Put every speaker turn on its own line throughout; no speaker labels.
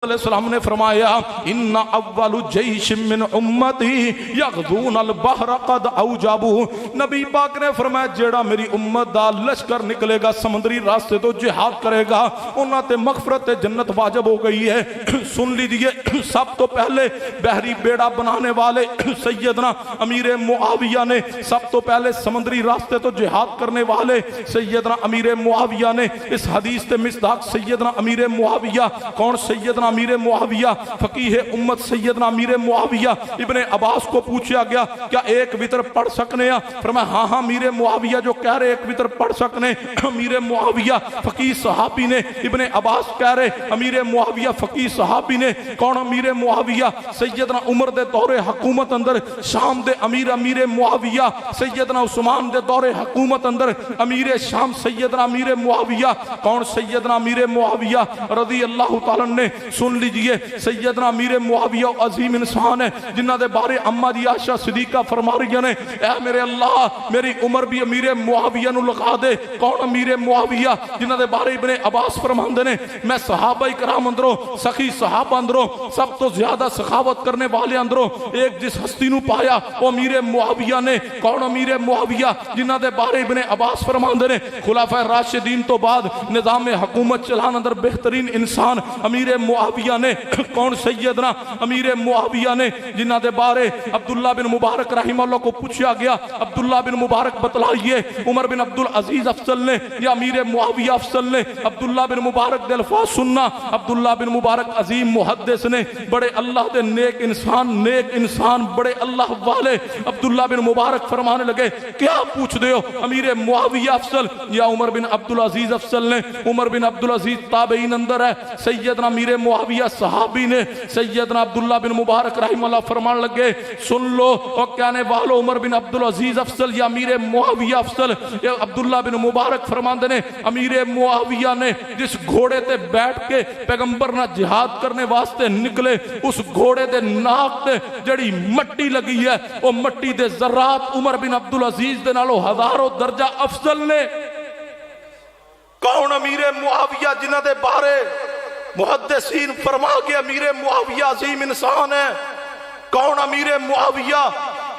علیہ السلام نے فرمایا ان اول جیش من امتی یغزون البحر قد اوجبوا، نبی پاک نے فرمایا جیڑا میری امت دا لشکر نکلے گا سمندری راستے تو جہاد کرے گا انہاں تے مغفرت جنت واجب ہو گئی ہے۔ سن لیجئے سب تو پہلے بحری بیڑا بنانے والے سیدنا امیر معاویہ نے، سب تو پہلے سمندری راستے تو جہاد کرنے والے سیدنا امیر معاویہ نے، اس حدیث تے مصداق سیدنا امیر معاویہ کون؟ سیدنا امیر معاویہ فقیہ امت سیدنا امیر معاویہ ابن عباس کو پوچھا گیا کیا ایک وتر پڑھ سکنے ہیں؟ فرمایا ہاں ہاں امیر معاویہ جو کہہ رہے ایک وتر پڑھ سکنے۔ امیر معاویہ فقیہ صحابی نے، ابن عباس کہہ رہے امیر معاویہ فقیہ صحابی نے، کون امیر معاویہ؟ سیدنا عمر دے دور حکومت اندر شام دے امیر معاویہ، سیدنا عثمان دے دور حکومت اندر امیر شام سیدنا امیر معاویہ، کون؟ سیدنا امیر معاویہ رضی اللہ تعالیٰ نے۔ سن لیجئے سیدنا امیر معاویہ عظیم انسان ہے جنہ دے بارے اماں دی عائشہ صدیقہ فرما رہی نے اے میرے اللہ میری عمر بھی امیر معاویہ نو لگا دے۔ کون امیر معاویہ؟ جنہ دے بارے ابن عباس فرماندے نے میں صحابہ کرام اندروں سخی صحابہ اندروں سب تو زیادہ سخاوت کرنے والے اندروں ایک جس ہستی نو پایا وہ امیر معاویہ نے۔ کون امیر معاویہ؟ جنہ دے بارے ابن عباس فرماندے نے خلفائے راشدین تو بعد نظام حکومت چلان اندر بہترین انسان امیر معاویہ نے۔ کون؟ سیدنا امیر معاویہ نے، جنہ دے بارے عبداللہ بن مبارک رحمہ اللہ کو پوچھا گیا عبداللہ بن مبارک بتلائیے عمر بن عبدالعزیز افضل نے یا امیر معاویہ افضل نے؟ عبداللہ بن مبارک دے الفاظ سننا، عبداللہ بن مبارک عظیم محدث نے، بڑے اللہ دے نیک انسان بڑے اللہ والے۔ عبداللہ بن مبارک فرمانے لگے کیا پوچھ دے ہو امیر معاویہ افضل یا عمر بن عبدالعزیز افضل نے؟ عمر بن عبدالعزیز تابعین اندر ہے، سیدنا امیر معاویہ صحابی نے۔ سیدنا عبداللہ بن مبارک رحمہ اللہ فرمان لگے سن لو اور کہنے والو عمر بن عبدالعزیز افضل یا امیر معاویہ افضل؟ عبداللہ بن مبارک فرمان دے امیر معاویہ نے جس گھوڑے تے بیٹھ کے پیغمبر نہ جہاد کرنے واسطے نکلے اس گھوڑے دے ناک تے جڑی مٹی لگی ہے وہ مٹی دے ذرات عمر بن عبدالعزیز دے نالو ہزاروں درجہ افضل نے۔ کون امیر معاویہ جنہ دے بارے محدثین فرما کے امیر معاویہ عظیم انسان ہے؟ کون امیر معاویہ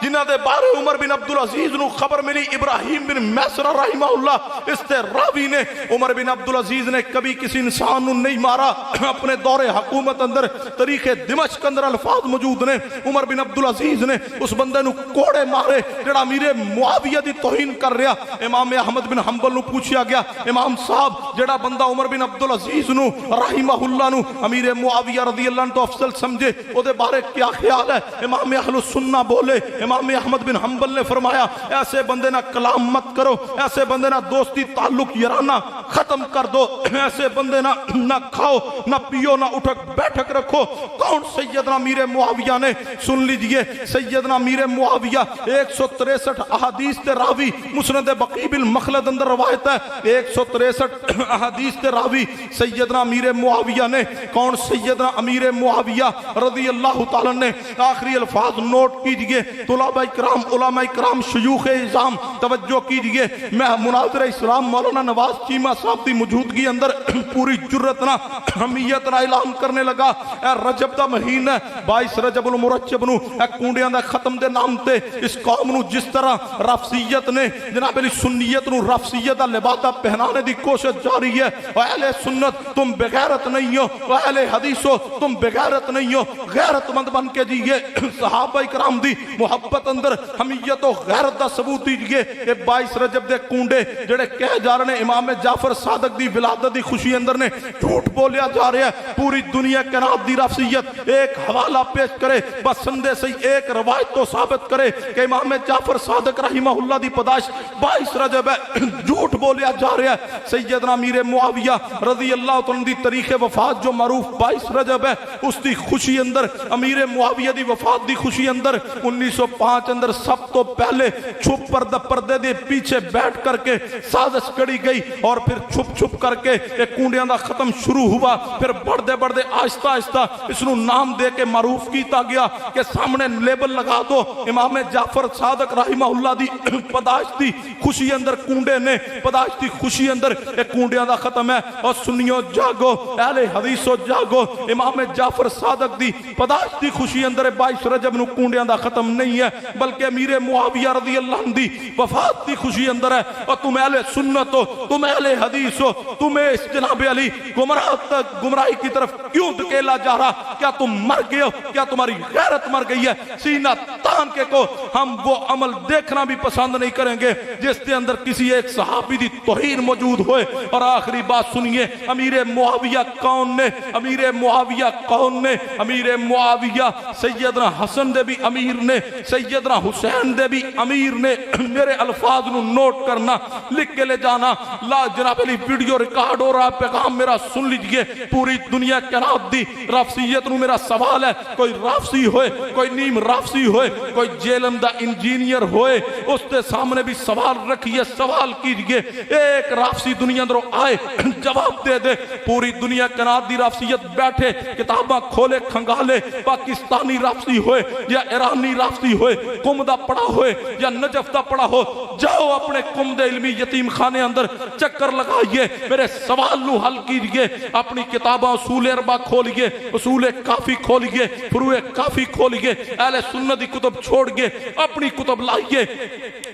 جنہ دے بارے عمر بن عبدالعزیز نو خبر ملی ابراہیم بن میسرہ رحمہ اللہ اس تے راوی نے عمر بن عبدالعزیز نے کبھی کسی انسان نو نہیں مارا۔ اپنے دور حکومت اندر تاریخ دمشق اندر الفاظ موجود نے عمر بن عبدالعزیز نے اس بندے نو کوڑے مارے جڑا امیر معاویہ دی توہین کر رہا۔ امام احمد بن حنبل نو پوچھا گیا امام صاحب جڑا بندہ عمر بن عبدالعزیز نو رحمہ اللہ نو امیر معاویہ رضی اللہ عنہ تو افضل سمجھے او دے بارے کیا خیال ہے؟ امام اہل السنہ بولے امام احمد بن حنبل نے فرمایا ایسے بندے نہ کلام مت کرو، ایسے بندے نہ دوستی تعلق یارانہ ختم کر دو، ایسے بندے نہ کھاؤ نہ پیو نہ اٹھک بیٹھک رکھو۔ کون؟ سیدنا امیر معاویہ نے۔ سن لیجئے سیدنا امیر معاویہ 163 احادیث تے راوی، مسند بقی بالمخلد اندر روایت ہے 163 احادیث تے راوی سیدنا امیر معاویہ نے۔ کون؟ سیدنا امیر معاویہ رضی اللہ تعالیٰ نے۔ آخری الفاظ نوٹ کیجئے طلباء کرام علماء کرام شیوخ اعظام توجہ کیجئے، میں مناظر اسلام مولانا نواز چیمہ صاحب دی موجودگی اندر پوری جرت نہ حمیت نہ اعلان کرنے لگا اے رجب دا مہینہ 22 رجب المرجب نو اے کونڈیاں دا ختم دے نام تے اس قوم نو جس طرح رافضیت نے جناب علی سنیت نو رافضیت دا لبادہ پہنانے دی کوشش جاری ہے۔ اہل سنت تم بغیرت نہیں ہو، اہل حدیث ہو تم بغیرت نہیں ہو، غیرت مند بن کے جیئے، صحابہ کرام دی محبت اندر حمیت و غیرت دا ثبوت دیجئے۔ یہ 22 رجب دے کونڈے جڑے کہہ جا رہے ہیں امام جعفر صادق دی ولادت دی خوشی اندر نے جھوٹ بولیا جا رہا ہے۔ پوری دنیا کناب دی رافضیت ایک حوالہ پیش کرے بسندے سے ایک روایت تو ثابت کرے کہ امام جعفر صادق رحمہ اللہ دی پیدائش 22 رجب ہے، جھوٹ بولیا جا رہا ہے۔ سیدنا امیر معاویہ رضی اللہ عنہ دی تاریخ وفات جو معروف 22 رجب ہے اس دی خوشی اندر امیر معاویہ دی وفات دی خوشی اندر 19 1905 اندر سب تو پہلے چھپ پردے دے پیچھے بیٹھ کر کے سازش کری گئی اور پھر چھپ چھپ کر کے ایک کونڈیاں دا ختم شروع ہوا، پھر بڑھتے آہستہ آہستہ اس نو نام دے کے معروف کیتا گیا کہ سامنے لیبل لگا دو امام جعفر صادق رحمہ اللہ دی پیدائش دی خوشی اندر کونڈے نے، پیدائش دی خوشی اندر ایک کونڈیاں دا ختم ہے۔ اور سنیو جاگو، اہل حدیثو جاگو، امام جعفر صادق دی پیدائش دی خوشی اندر 22 رجب نو کونڈیاں دا ختم نہیں ہے بلکہ امیر معاویہ رضی اللہ عنہ دی وفات دی خوشی اندر ہے۔ اور تم اہل سنت ہو، تم اہل حدیث ہو، تمہیں اس جناب علی گمراہی کی طرف کیوں دھکیلا جا رہا؟ کیا تم مر گئے ہو؟ کیا تمہاری غیرت مر گئی ہے؟ سینہ تان کے کو ہم وہ عمل دیکھنا بھی پسند نہیں کریں گے جس کے اندر کسی ایک صحابی دی توہین موجود ہوئے۔ اور آخری بات سنیے، امیر معاویہ کون نے؟ امیر معاویہ کون نے؟ امیر معاویہ سیدنا حسن دے بھی امیر نے، سیدنا حسین دے بھی امیر نے۔ میرے الفاظ نو نوٹ کرنا، لکھ کے لے جانا۔ لا جناب علی ویڈیو ریکارڈ ہو رہا، پیغام میرا سن لیجئے۔ پوری دنیا کائنات دی رافضیت نو میرا سوال ہے، کوئی رافضی ہوئے، کوئی نیم رافضی ہوئے، کوئی جیلم دا انجینئر ہوئے، اس کے سامنے بھی سوال رکھیے، سوال کیجئے۔ ایک رافضی دنیا اندر آئے جواب دے دے۔ پوری دنیا کائنات دی رافضیت بیٹھے کتاباں کھولے کھنگالے، پاکستانی رافضی ہوئے یا ایرانی رافضی ہوئے، قم دا پڑھا ہوئے یا نجف دا پڑھا ہو، جاؤ اپنے قم دے علمی یتیم خانے اندر چکر لگائیے، میرے سوال نو حل کیجئے۔ اپنی کتاباں اصول اربع کھولیے، اصول کافی کھولیے، فروع کافی کھولیے، اہل سنت دی کتب چھوڑیے، اپنی کتب لائیے،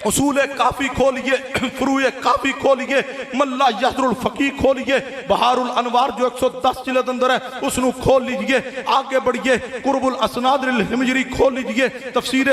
اصول کافی کھولیے، فروع کافی کھولیے، ملا یحضر الفقیہ کھولیے، بہار الانوار جو 110 جلد اندر ہے اس نو کھول لیجئے، آگے بڑھئے، قرب الاسناد الحمجری کھول لیجئے، تفسیر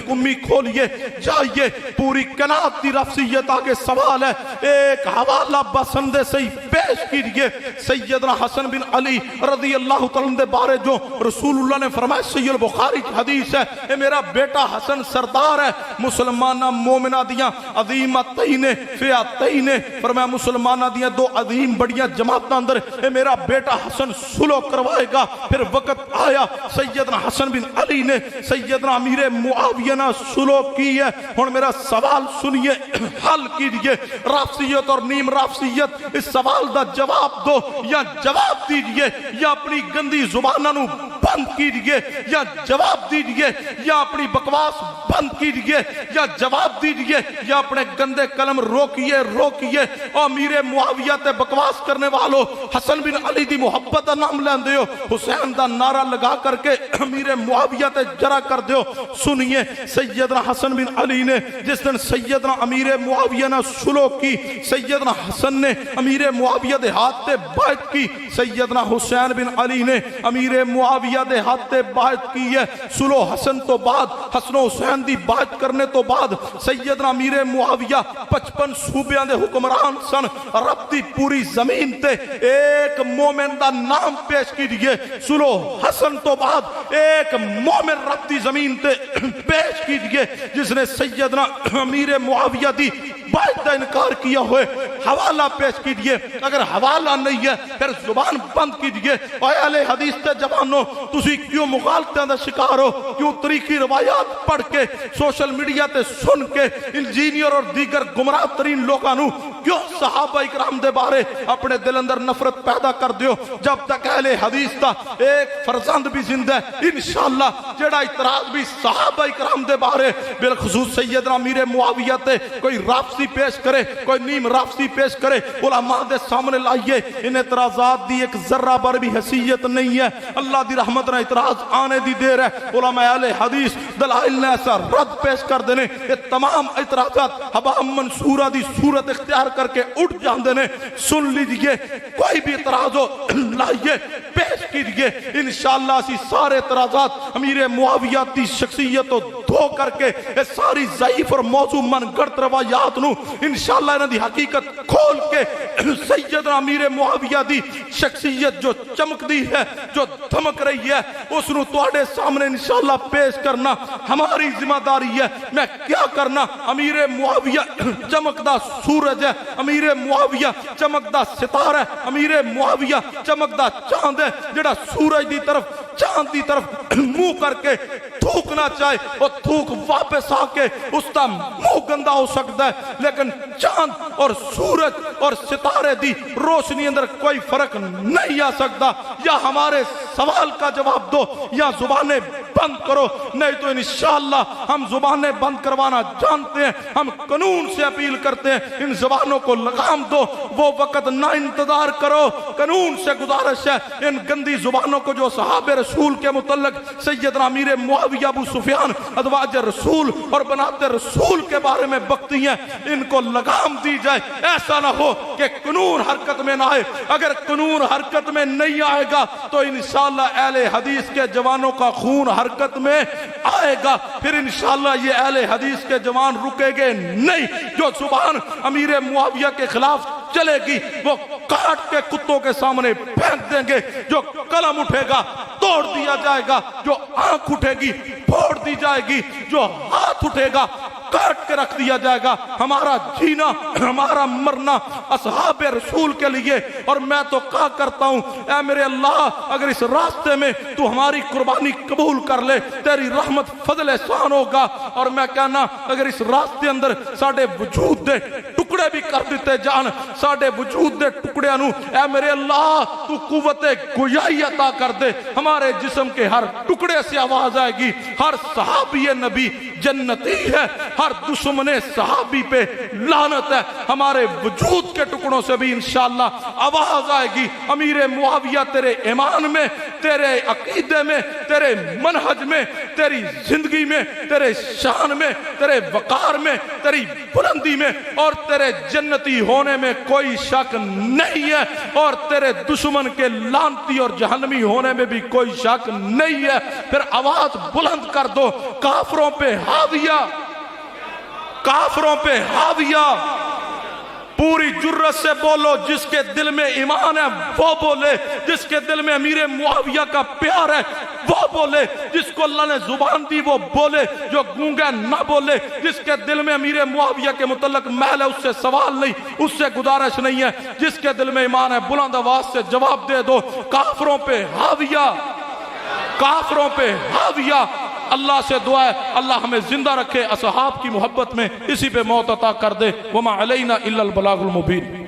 قمی کھولیے، جائیے۔ پوری کائنات دی رافضیت آگے سوال ہے، ایک حوالہ بسندے سے ہی پیش کیجئے۔ سیدنا حسن بن علی رضی اللہ تعالیٰ دے بارے جو رسول اللہ نے فرمایا، سید البخاری کی حدیث ہے، اے میرا بیٹا حسن سردار ہے مسلمانہ مومنہ دیاں عظیمتین فئتین، فرمایا مسلمانہ دیاں دو عظیم بڑیاں جماعتاں اندر اے میرا بیٹا حسن سلو کروائے گا۔ پھر وقت آیا، سیدنا حسن بن علی نے سیدنا امیر معاویہ نے سلو کی ہے۔ ہن میرا سوال سنیے، حل کیجئے۔ رافضیت اور نیم رافضیت، اس سوال دا جواب دو، یا جواب دیجئے یا اپنی گندی زبانوں نو بند کیجئے، یا جواب دیجئے یا اپنی بکواس بند کیجئے، یا جواب دیجئے یا اپنے گندے قلم روکیے۔ اور امیر معاویہ تے بکواس کرنے والو، حسن بن علی دی محبت دا نام لین دیو، حسین دا نعرہ لگا کر کے امیر معاویہ تے جرا کر دیو۔ سنیے، سیدنا حسن بن علی نے جس دن سیدنا امیر معاویہ نے سلو کی، سیدنا حسن نے امیر معاویہ دے ہاتھ تے بیعت کی، سیدنا حسین بن علی نے امیر معاویہ دے ہاتھ تے بیعت کی ہے۔ سلو حسن تو بعد، حسن و حسین دی بیعت کرنے تو بعد سیدنا امیر معاویہ 55 صوبیاں دے حکمران سن۔ رب دی پوری زمین تے ایک مومن دا نام پیش کیجئے۔ سلو حسن تو بعد ایک مومن رب دی زمین تے پیش کیجئے جس نے سیدنا امیر معاویہ دی بیعت کا انکار کیا ہوئے۔ حوالہ پیش کیجئے، اگر حوالہ نہیں ہے پھر زبان بند کیجئے۔ اے اہل حدیث تے جوانوں، تسی کیوں مغالطیاں دا شکار ہو؟ کیوں تاریخی روایات پڑھ کے، سوشل میڈیا تے سن کے انجینئر اور دیگر گمراہ ترین لوگاں نو کیوں صحابہ اکرام دے بارے اپنے دل اندر نفرت پیدا کر دیو؟ جب تک اہل حدیث دا ایک فرزند بھی زندہ ہے، انشاءاللہ جڑا اعتراض بھی صحابہ اکرام دے بارے بالخصوص سیدنا امیر معاویہ تے کوئی رافضی پیش کرے، کوئی نیم رافضی پیش کرے، علماء دے سامنے لائیے۔ ان اعتراضات دی ایک ذرہ بر بھی حیثیت نہیں ہے، اللہ دی رحمت نہ اعتراض آنے دی دیر ہے۔ علماء اہل حدیث دلائل نے ایسا رد پیش کر دینے، یہ تمام اعتراضات ہبا منصورہ دی صورت اختیار کر کے اٹھ جاندے نے۔ سن لیجئے، کوئی بھی اعتراض ہو لائیے، پیش کیجئے، انشاءاللہ اسی سارے اعتراضات امیر معاویہ دی شخصیت دھو کر کے یہ ساری ضعیف اور موضوع من گڑت روایات نو انشاءاللہ انہاں دی حقیقت کھول کے سیدنا امیر معاویہ دی شخصیت جو چمک دی ہے، جو دھمک رہی ہے، اس نو تواڈے سامنے انشاءاللہ پیش کرنا ہماری ذمہ داری ہے۔ میں کیا کرنا؟ امیر معاویہ چمکدا سورج ہے، امیر معاویہ چمکدا ستارہ ہے، امیر معاویہ چمکدا چاند ہے، جڑا سورج دی طرف چاند دی طرف منہ کر کے تھوکنا چاہے وہ تھوک واپس آ کے اس کا منہ گندا ہو سکتا ہے، لیکن چاند اور سورج اور ستارے دی روشنی اندر کوئی فرق نہیں آ سکتا۔ یا ہمارے سوال کا جواب دو یا زبانیں بند کرو، نہیں تو انشاءاللہ ہم زبانیں بند کروانا جانتے ہیں۔ ہم قانون سے اپیل کرتے ہیں ان زبانوں کو لگام دو، وہ وقت نہ انتظار کرو۔ قانون سے گزارش ہے ان گندی زبانوں کو جو صحابہ رسول کے متعلق سیدنا امیر معاویہ ابو سفیان ازواج رسول اور بنات رسول کے بارے میں بکتی ہیں، ان کو لگام دی جائے۔ ایسا نہ ہو کہ قانون حرکت میں نہ آئے۔ اگر قانون حرکت میں نہیں آئے گا تو انشاءاللہ اہل حدیث کے جوانوں کا خون حرکت میں آئے گا، پھر انشاءاللہ یہ اہل حدیث کے جوان رکے گے نہیں۔ جو زبان امیر معاویہ کے خلاف چلے گی وہ کاٹ کے کتوں کے سامنے پھینک دیں گے، جو قلم اٹھے گا توڑ دیا جائے گا، جو آنکھ اٹھے گی پھوڑ دی جائے گی، جو ہاتھ اٹھے گا کاٹ کے رکھ دیا جائے گا۔ ہمارا جینا ہمارا مرنا اصحاب رسول کے لیے، اور میں تو کہا کرتا ہوں اے میرے اللہ اگر اس راستے میں تو ہماری قربانی قبول کر لے تیری رحمت فضل احسان ہوگا، اور میں کہنا اگر اس راستے اندر ساڑھے وجود دے ٹکڑے بھی کر دیتے جان، ساڑھے وجود دے ٹکڑے انو اے میرے اللہ تو قوت گویائی عطا کر دے، ہمارے جسم کے ہر ٹکڑے سے آواز آئے گی ہر صحابی نبی جنتی ہے، ہر دشمن صحابی پہ لعنت ہے، ہمارے وجود کے ٹکڑوں سے بھی انشاءاللہ آواز آئے گی امیر معاویہ تیرے ایمان میں، تیرے عقیدے میں، تیرے منہج میں، تیری زندگی میں، تیرے شان میں، تیرے وقار میں، تیری بلندی میں اور تیرے جنتی ہونے میں کوئی شک نہیں ہے، اور تیرے دشمن کے لعنتی اور جہنمی ہونے میں بھی کوئی شک نہیں ہے۔ پھر آواز بلند کر دو کافروں پہ حاویہ، کافروں پہ حاویہ، پوری جرت سے بولو، جس کے دل میں ایمان ہے وہ بولے، جس کے دل میں امیر معاویہ کا پیار ہے وہ بولے، جس کو اللہ نے زبان دی وہ بولے، جو گونگا نہ بولے، جس کے دل میں امیر معاویہ کے متعلق محل ہے اس سے سوال نہیں، اس سے گزارش نہیں ہے، جس کے دل میں ایمان ہے بلند آواز سے جواب دے دو کافروں پہ حاویہ، کافروں پہ حاویہ۔ اللہ سے دعا ہے اللہ ہمیں زندہ رکھے اصحاب کی محبت میں، اسی پہ موت عطا کر دے۔ وما علینا الا البلاغ المبین۔